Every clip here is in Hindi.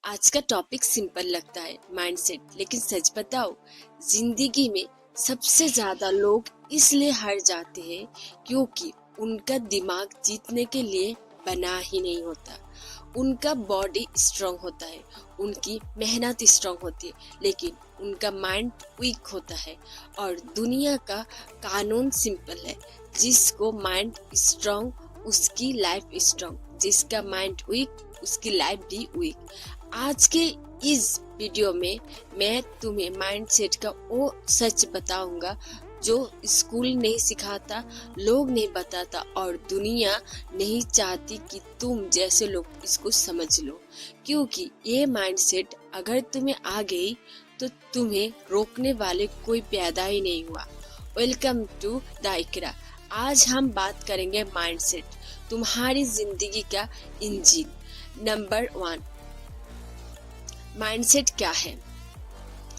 आज का टॉपिक सिंपल लगता है माइंडसेट, लेकिन सच बताओ जिंदगी में सबसे ज्यादा लोग इसलिए हार जाते हैं क्योंकि उनका दिमाग जीतने के लिए बना ही नहीं होता। उनका बॉडी स्ट्रांग होता है, उनकी मेहनत स्ट्रांग होती है, लेकिन उनका माइंड वीक होता है। और दुनिया का कानून सिंपल है, जिसको माइंड स्ट्रांग उसकी लाइफ स्ट्रांग, जिसका माइंड वीक उसकी लाइफ भी वीक। आज के इस वीडियो में मैं तुम्हें माइंडसेट का वो सच बताऊंगा जो स्कूल नहीं सिखाता, लोग नहीं बताता और दुनिया नहीं चाहती कि तुम जैसे लोग इसको समझ लो। क्योंकि ये माइंडसेट अगर तुम्हें आ गई तो तुम्हें रोकने वाले कोई पैदा ही नहीं हुआ। वेलकम टू द इकरा। आज हम बात करेंगे माइंडसेट, तुम्हारी जिंदगी का इंजन। नंबर 1, माइंडसेट क्या है?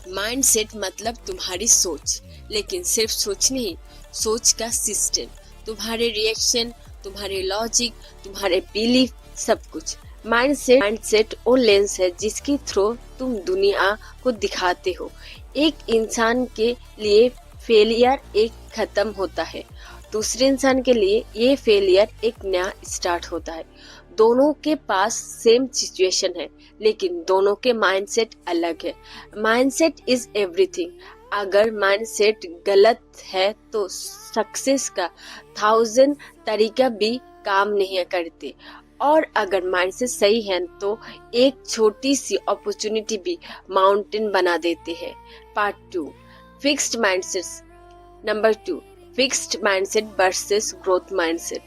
माइंडसेट मतलब तुम्हारी सोच, लेकिन सिर्फ सोच नहीं, सोच का सिस्टम, तुम्हारे रिएक्शन, तुम्हारे लॉजिक, तुम्हारे बिलीफ, सब कुछ। माइंडसेट वो लेंस है जिसके थ्रू तुम दुनिया को दिखाते हो। एक इंसान के लिए फेलियर एक खत्म होता है, दूसरे इंसान के लिए ये फेलियर एक नया स्टार्ट होता है। दोनों के पास सेम सिचुएशन है, लेकिन दोनों के माइंडसेट अलग है। Mindset is everything. अगर माइंडसेट गलत है तो सक्सेस का 1000 तरीका भी काम नहीं करते, और अगर माइंडसेट सही है तो एक छोटी सी अपॉर्चुनिटी भी माउंटेन बना देते हैं। Part 2, fixed mindset. Number 2, fixed mindset versus growth mindset.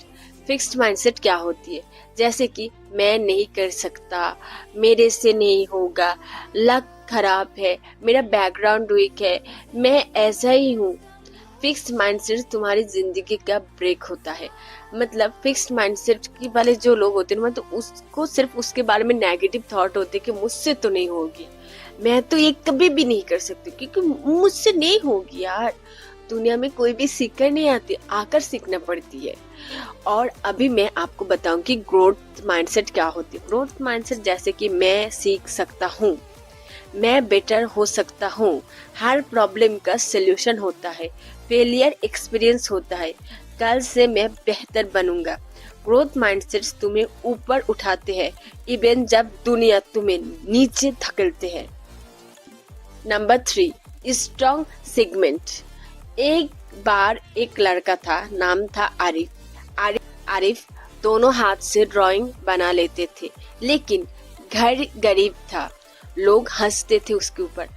Fixed mindset क्या होती है? जैसे कि मैं नहीं कर सकता, मेरे से नहीं होगा, लक खराब है, मेरा बैकग्राउंड वीक है, मैं ऐसा ही हूँ। फिक्स्ड माइंडसेट तुम्हारी जिंदगी का ब्रेक होता है। मतलब फिक्स्ड माइंडसेट की वाले जो लोग होते हैं, मतलब उसको सिर्फ उसके बारे में नेगेटिव थॉट होते कि मुझसे तो नहीं होगी, मैं तो ये कभी भी नहीं कर सकती क्योंकि मुझसे नहीं होगी। यार, दुनिया में कोई भी सीखकर नहीं आती, आकर सीखना पड़ती है। और अभी मैं आपको बताऊंगी ग्रोथ माइंडसेट क्या होती है। ग्रोथ माइंडसेट जैसे कि मैं सीख सकता हूँ, मैं बेटर हो सकता हूँ, हर प्रॉब्लम का सलूशन होता है, फेलियर एक्सपीरियंस होता है, कल से मैं बेहतर बनूंगा। ग्रोथ माइंडसेट तुम्हें ऊपर उठाते हैं इवन जब दुनिया तुम्हें नीचे धकेलते हैं। Number 3, strong segment. एक बार एक लड़का था, नाम था आरिफ दोनों हाथ से ड्राइंग बना लेते थे, लेकिन घर गरीब था, लोग हंसते थे उसके ऊपर।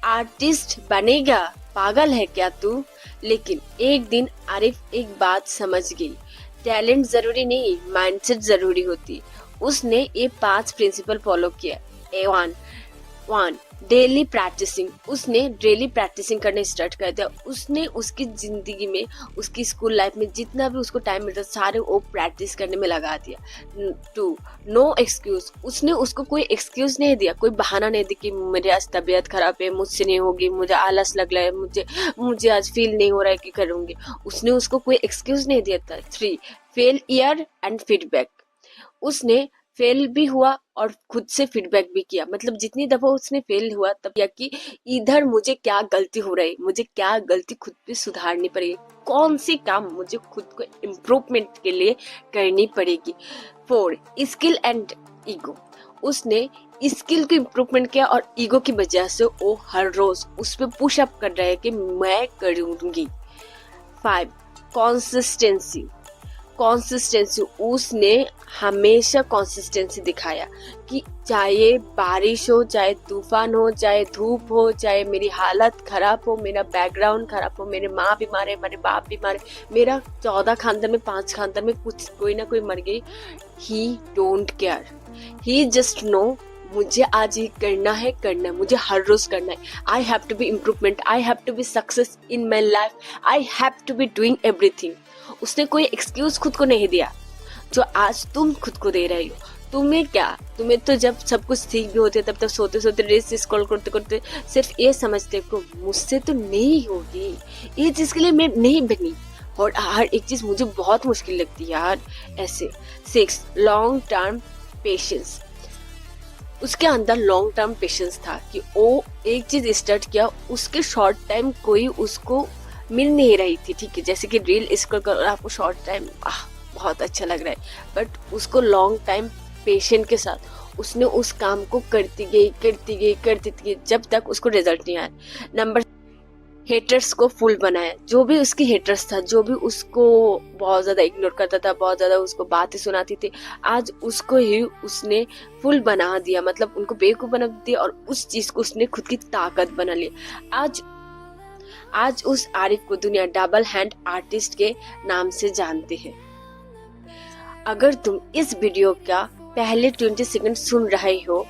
आर्टिस्ट बनेगा, पागल है क्या तू? लेकिन एक दिन आरिफ एक बात समझ गई, टैलेंट जरूरी नहीं, माइंडसेट जरूरी होती। उसने ये 5 प्रिंसिपल फॉलो किया। One, daily practicing. उसने डेली प्रैक्टिसिंग करने स्टार्ट कर दिया। उसने उसकी जिंदगी में, उसकी स्कूल लाइफ में जितना भी उसको टाइम मिलता सारे वो प्रैक्टिस करने में लगा दिया। 2, नो एक्सक्यूज। उसने उसको कोई एक्सक्यूज नहीं दिया, कोई बहाना नहीं दिया कि मेरे आज तबीयत खराब है, मुझसे नहीं होगी, मुझे आलस लग रहा है, मुझे आज फील नहीं हो रहा है कि करूंगी। उसने उसको कोई एक्सक्यूज नहीं दिया था। 3, फेलियर एंड फीडबैक। उसने फेल भी हुआ और खुद से फीडबैक भी किया। मतलब जितनी दफा उसने फेल हुआ तब किया कि इधर मुझे क्या गलती हो रही, मुझे क्या गलती खुद पे सुधारनी पड़ेगी, कौन सी काम मुझे खुद को इम्प्रूवमेंट के लिए करनी पड़ेगी। 4, स्किल एंड ईगो। उसने स्किल को इम्प्रूवमेंट किया और ईगो की वजह से वो हर रोज उस पर पुशअप कर रहे हैं कि मैं करूंगी। 5, कंसिस्टेंसी। उसने हमेशा कंसिस्टेंसी दिखाया कि चाहे बारिश हो, चाहे तूफान हो, चाहे धूप हो, चाहे मेरी हालत खराब हो, मेरा बैकग्राउंड खराब हो, मेरे माँ बीमार है, मेरे बाप बीमार है, मेरा 14 खानदान में 5 खानदान में कुछ कोई ना कोई मर गई, he don't care. He just know मुझे आज ये करना है, मुझे हर रोज करना है। I have to be improvement, I have to be success in my life, I have to be doing everything. उसने कोई एक्सक्यूज खुद को नहीं दिया जो आज तुम खुद को दे रही हो। तुम्हें तो जब सब कुछ ठीक भी होते तब तक सोते सोते रील्स स्क्रॉल करते करते सिर्फ ये समझते को मुझसे तो नहीं होगी, ये चीज के लिए मैं नहीं बनी, और हर एक चीज मुझे बहुत मुश्किल लगती है यार ऐसे। 6, लॉन्ग टर्म पेशेंस। उसके अंदर लॉन्ग टर्म पेशेंस था कि वो एक चीज स्टार्ट किया, उसके शॉर्ट टाइम कोई उसको मिल नहीं रही थी। ठीक है, जैसे कि रील स्क्रॉल कर आपको शॉर्ट टाइम बहुत अच्छा लग रहा है, बट उसको लॉन्ग टाइम पेशेंट के साथ उसने उस काम को करती गई जब तक उसको रिजल्ट नहीं आया। नंबर हेटर्स को फुल बनाया। जो भी उसकी हेटर्स था, जो भी उसको बहुत ज्यादा इग्नोर करता था, बहुत ज्यादा उसको बातें सुनाती थी, आज उसको ही उसने फुल बना दिया, मतलब उनको बेवकूफ बना दिया और उस चीज को उसने खुद की ताकत बना लिया। आज उस आरिफ को दुनिया डबल हैंड आर्टिस्ट के नाम से जानते हैं। अगर तुम इस वीडियो का पहले 20 सेकंड सुन रहे हो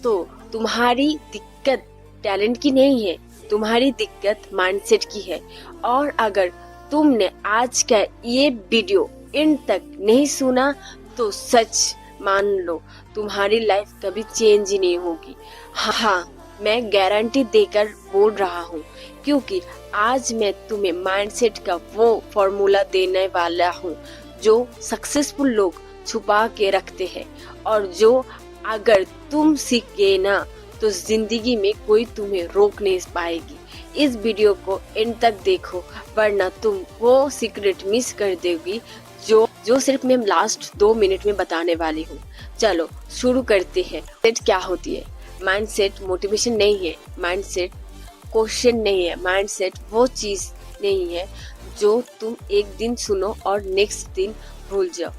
तो तुम्हारी दिक्कत टैलेंट की नहीं है, तुम्हारी दिक्कत माइंडसेट की है। और अगर तुमने आज का ये वीडियो एंड तक नहीं सुना तो सच मान लो तुम्हारी लाइफ कभी चेंज ही नहीं होगी। हाँ, मैं गारंटी देकर बोल रहा हूँ, क्योंकि आज मैं तुम्हें माइंडसेट का वो फॉर्मूला देने वाला हूँ जो सक्सेसफुल लोग छुपा के रखते हैं, और जो अगर तुम सीख गए ना तो जिंदगी में कोई तुम्हें रोक नहीं पाएगी। इस वीडियो को एंड तक देखो, वरना तुम वो सीक्रेट मिस कर दोगी जो सिर्फ मैं लास्ट 2 मिनट में बताने वाली हूँ। चलो शुरू करते हैं। माइंडसेट क्या होती है? माइंडसेट मोटिवेशन नहीं है, माइंडसेट क्वेश्चन नहीं है, माइंडसेट वो चीज नहीं है जो तुम एक दिन सुनो और नेक्स्ट दिन भूल जाओ।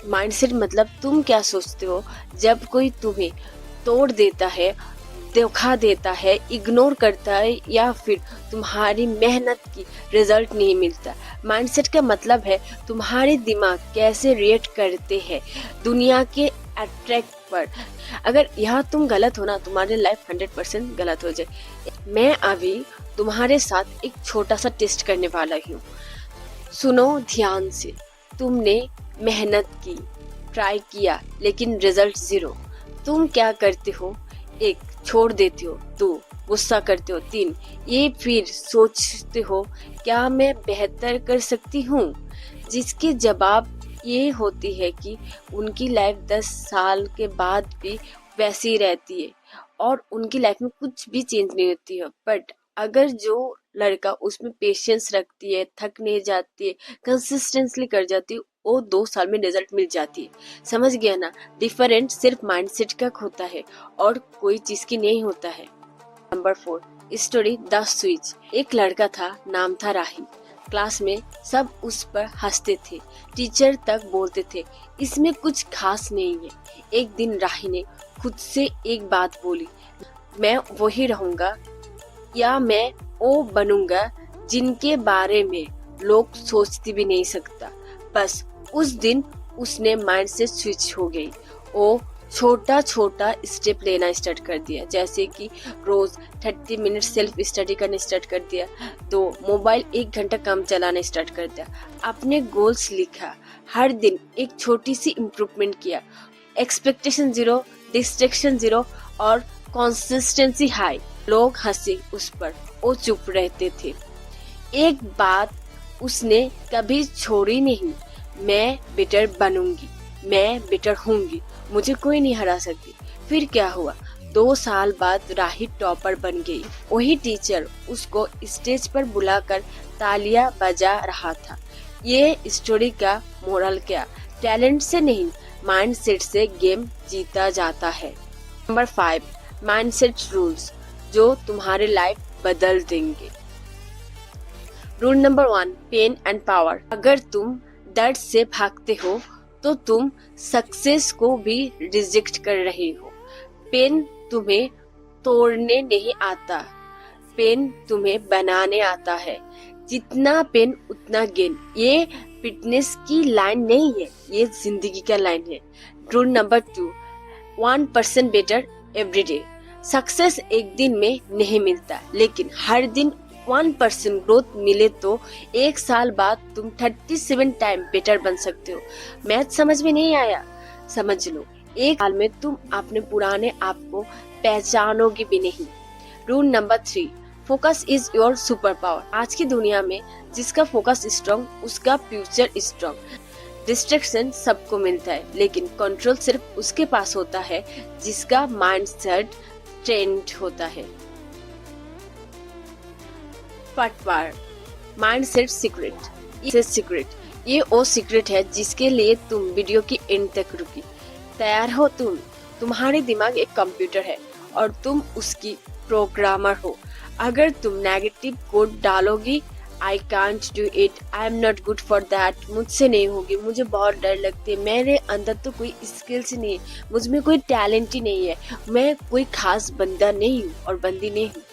माइंडसेट मतलब तुम क्या सोचते हो जब कोई तुम्हें तोड़ देता है, धोखा देता है, इग्नोर करता है, या फिर तुम्हारी मेहनत की रिजल्ट नहीं मिलता। माइंडसेट का मतलब है तुम्हारे दिमाग कैसे रिएक्ट करते हैं दुनिया के अट्रैक्ट पर। अगर यहाँ तुम गलत हो ना, तुम्हारी लाइफ 100% गलत हो जाए। मैं अभी तुम्हारे साथ एक छोटा सा टेस्ट करने वाला हूँ, सुनो ध्यान से। तुमने मेहनत की, ट्राई किया, लेकिन रिजल्ट 0। तुम क्या करते हो? 1 छोड़ देते हो, 2 गुस्सा करते हो, 3 ये फिर सोचते हो क्या मैं बेहतर कर सकती हूँ, जिसके जवाब ये होती है कि उनकी लाइफ 10 साल के बाद भी वैसी ही रहती है और उनकी लाइफ में कुछ भी चेंज नहीं होती है। बट अगर जो लड़का उसमें पेशेंस रखती है, थक नहीं जाती है, कंसिस्टेंटली कर जाती है, वो 2 साल में रिजल्ट मिल जाती है। समझ गया ना? डिफरेंट सिर्फ माइंडसेट का होता है और कोई चीज की नहीं होता है। Number 4 story the switch. एक लड़का था, नाम था राही। क्लास में सब उस पर हंसते थे, टीचर तक बोलते थे इसमें कुछ खास नहीं है। एक दिन राही ने खुद से एक बात बोली, मैं वही रहूंगा या मैं वो बनूंगा जिनके बारे में लोग सोचती भी नहीं सकता। बस उस दिन उसने माइंड से स्विच हो गई। वो छोटा छोटा स्टेप लेना स्टार्ट कर दिया, जैसे कि रोज 30 मिनट सेल्फ स्टडी करना स्टार्ट कर दिया, तो मोबाइल 1 घंटा कम चलाना स्टार्ट कर दिया, अपने गोल्स लिखा, हर दिन एक छोटी सी इम्प्रूवमेंट किया, एक्सपेक्टेशन 0, डिस्ट्रैक्शन 0 और कंसिस्टेंसी हाई। लोग हंसे उस पर, वो चुप रहते थे। एक बात उसने कभी छोड़ी नहीं, मैं बेटर बनूंगी, मैं बेटर होंगी, मुझे कोई नहीं हरा सकती। फिर क्या हुआ? 2 साल बाद राही टॉपर बन गई। वही टीचर उसको स्टेज पर बुलाकर तालियां बजा रहा था। ये स्टोरी का मोरल क्या? टैलेंट से नहीं, माइंडसेट से गेम जीता जाता है। नंबर 5 माइंडसेट रूल्स जो तुम्हारे लाइफ बदल देंगे। Rule number 1 pain and power. अगर तुम दर्द से भागते हो तो तुम सक्सेस को भी रिजेक्ट कर रहे हो। पेन तुम्हें तोड़ने नहीं आता, पेन तुम्हें बनाने आता है। जितना पेन उतना गेन। ये फिटनेस की लाइन नहीं है, ये जिंदगी का लाइन है। Rule number 2 1% better every day. Success एक दिन में नहीं मिलता, लेकिन हर दिन 1% ग्रोथ मिले तो 1 साल बाद तुम 37 टाइम बेटर बन सकते हो। मैथ समझ में नहीं आया? समझ लो, 1 साल में तुम अपने पुराने आप को पहचानोगे भी नहीं। Rule number 3 focus is your super power. आज की दुनिया में जिसका फोकस स्ट्रॉन्ग उसका फ्यूचर स्ट्रॉन्ग। डिस्ट्रैक्शन सबको मिलता है, लेकिन कंट्रोल सिर्फ उसके पास होता है जिसका माइंडसेट ट्रेंड होता है। Part mindset secret. ये वो सीक्रेट है जिसके लिए तुम वीडियो की एंड तक रुकी। तैयार हो तुम? तुम्हारे दिमाग एक कंप्यूटर है और तुम उसकी प्रोग्रामर हो। अगर तुम नेगेटिव कोड डालोगी, I can't do it, I am not good for that, मुझसे नहीं होगी, मुझे बहुत डर लगती है, मेरे अंदर तो कोई स्किल्स नहीं है, मुझ में कोई टैलेंट ही नहीं है, मैं कोई खास बंदा नहीं हूँ और बंदी नहीं हूँ,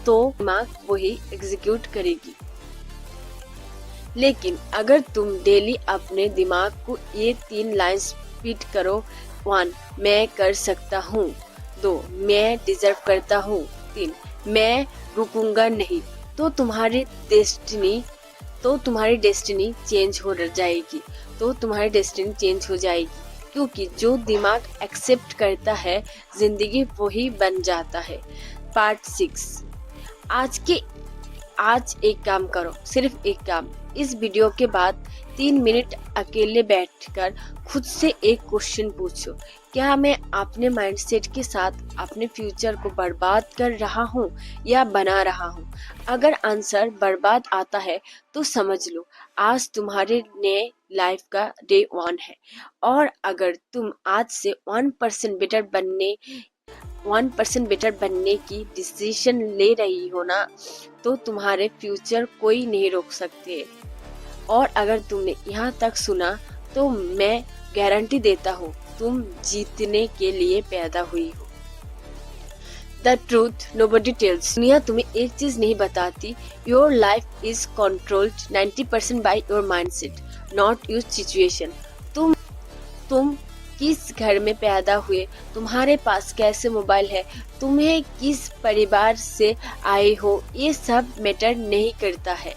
तो दिमाग वही एग्जीक्यूट करेगी। लेकिन अगर तुम डेली अपने दिमाग को ये 3 लाइन्स फीड करो, 1 मैं कर सकता हूँ, 2 मैं डिजर्व करता हूँ, 3 मैं रुकूंगा नहीं, तो तुम्हारी डेस्टिनी चेंज हो जाएगी। क्योंकि जो दिमाग एक्सेप्ट करता है, जिंदगी वही बन जाता है। पार्ट 6। आज एक काम करो, सिर्फ एक काम। इस वीडियो के बाद 3 मिनट अकेले बैठकर खुद से एक क्वेश्चन पूछो, क्या मैं अपने माइंडसेट के साथ अपने फ्यूचर को बर्बाद कर रहा हूँ या बना रहा हूँ? अगर आंसर बर्बाद आता है तो समझ लो आज तुम्हारे नए लाइफ का डे 1 है। और अगर तुम आज से 1% बेटर बनने की डिसीजन ले रही हो ना, तो तुम्हारे फ्यूचर कोई नहीं रोक सकते। और अगर तुमने यहाँ तक सुना तो मैं गारंटी देता हूँ तुम जीतने के लिए पैदा हुई हो। The truth nobody tells. दुनिया तुम्हें एक चीज नहीं बताती, your life is controlled 90% by your mindset, not your situation. तुम किस घर में पैदा हुए, तुम्हारे पास कैसे मोबाइल है, तुम्हें किस परिवार से आए हो, ये सब मैटर नहीं करता है।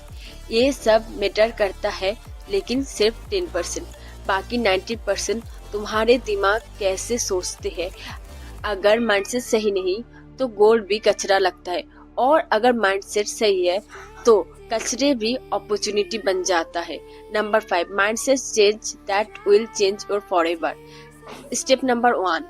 ये सब मैटर करता है लेकिन सिर्फ 10%। बाकी 90% तुम्हारे दिमाग कैसे सोचते हैं। अगर माइंडसेट सही नहीं तो गोल्ड भी कचरा लगता है, और अगर माइंडसेट सही है तो कचरे भी अपॉर्चुनिटी बन जाता है। Number 5, mindset change that will change your forever. Step number 1,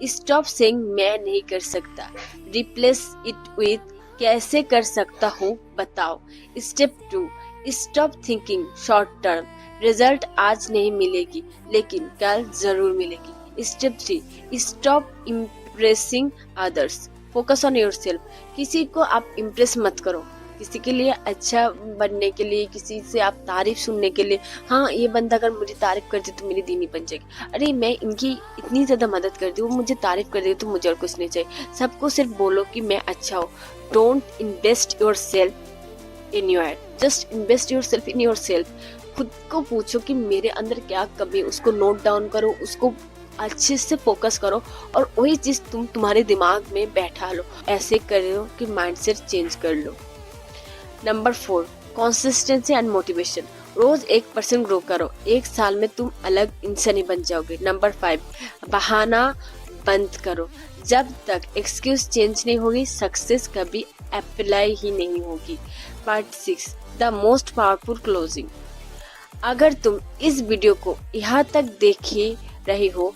stop saying मैं नहीं कर सकता, रिप्लेस इट विथ कैसे कर सकता हूँ बताओ। Step 2, stop thinking short term, result आज नहीं मिलेगी लेकिन कल जरूर मिलेगी। Step 3, stop impressing others, focus on yourself. किसी को आप इम्प्रेस मत करो, किसी के लिए अच्छा बनने के लिए, किसी से आप तारीफ सुनने के लिए, हाँ ये बंदा अगर मुझे तारीफ कर दे तो मेरी दीनी बन जाएगी, अरे मैं इनकी इतनी ज्यादा मदद कर दी, वो मुझे तारीफ कर दे तो मुझे और कुछ नहीं चाहिए। सबको सिर्फ बोलो कि मैं अच्छा हूँ। Don't invest your self in your head, just invest your self in your self. खुद को पूछो कि मेरे अंदर क्या कमी है, उसको नोट डाउन करो, उसको अच्छे से फोकस करो और वही चीज तुम्हारे दिमाग में बैठा लो। ऐसे करो कि माइंडसेट चेंज कर लो। Number 4, consistency and motivation. रोज 1% ग्रो करो, 1 साल में तुम अलग इंसान ही बन जाओगे। नंबर 5, बहाना बंद करो। जब तक एक्सक्यूज चेंज नहीं होगी, सक्सेस कभी अप्लाई ही नहीं होगी। Part 6, the most powerful closing. अगर तुम इस वीडियो को यहाँ तक देखे रहे हो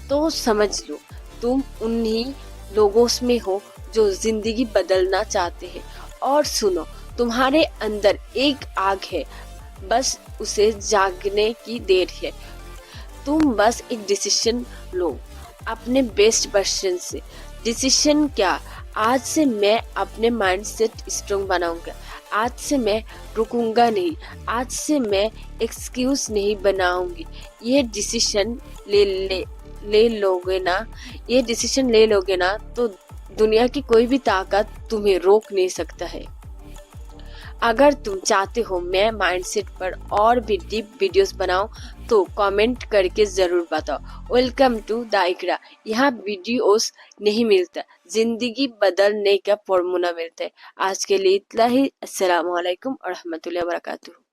तो समझ लो तुम उन्हीं लोगों में हो जो जिंदगी बदलना चाहते हैं। और सुनो, तुम्हारे अंदर एक आग है, बस उसे जागने की देर है। तुम बस एक डिसीजन लो अपने बेस्ट वर्जन से। डिसीजन क्या? आज से मैं अपने माइंडसेट स्ट्रांग बनाऊंगा, आज से मैं रुकूंगा नहीं, आज से मैं एक्सक्यूज नहीं बनाऊंगी। ये डिसीजन ले लोगे ना तो दुनिया की कोई भी ताकत तुम्हें रोक नहीं सकता है। अगर तुम चाहते हो मैं माइंडसेट पर और भी डीप वीडियोस बनाऊं तो कमेंट करके जरूर बताओ। वेलकम टू द इकरा। यहाँ वीडियोस नहीं मिलता, जिंदगी बदलने का फॉर्मूला मिलता है। आज के लिए इतना ही। अस्सलाम वालेकुम और रहमतुल्लाहि व बरकातुहू।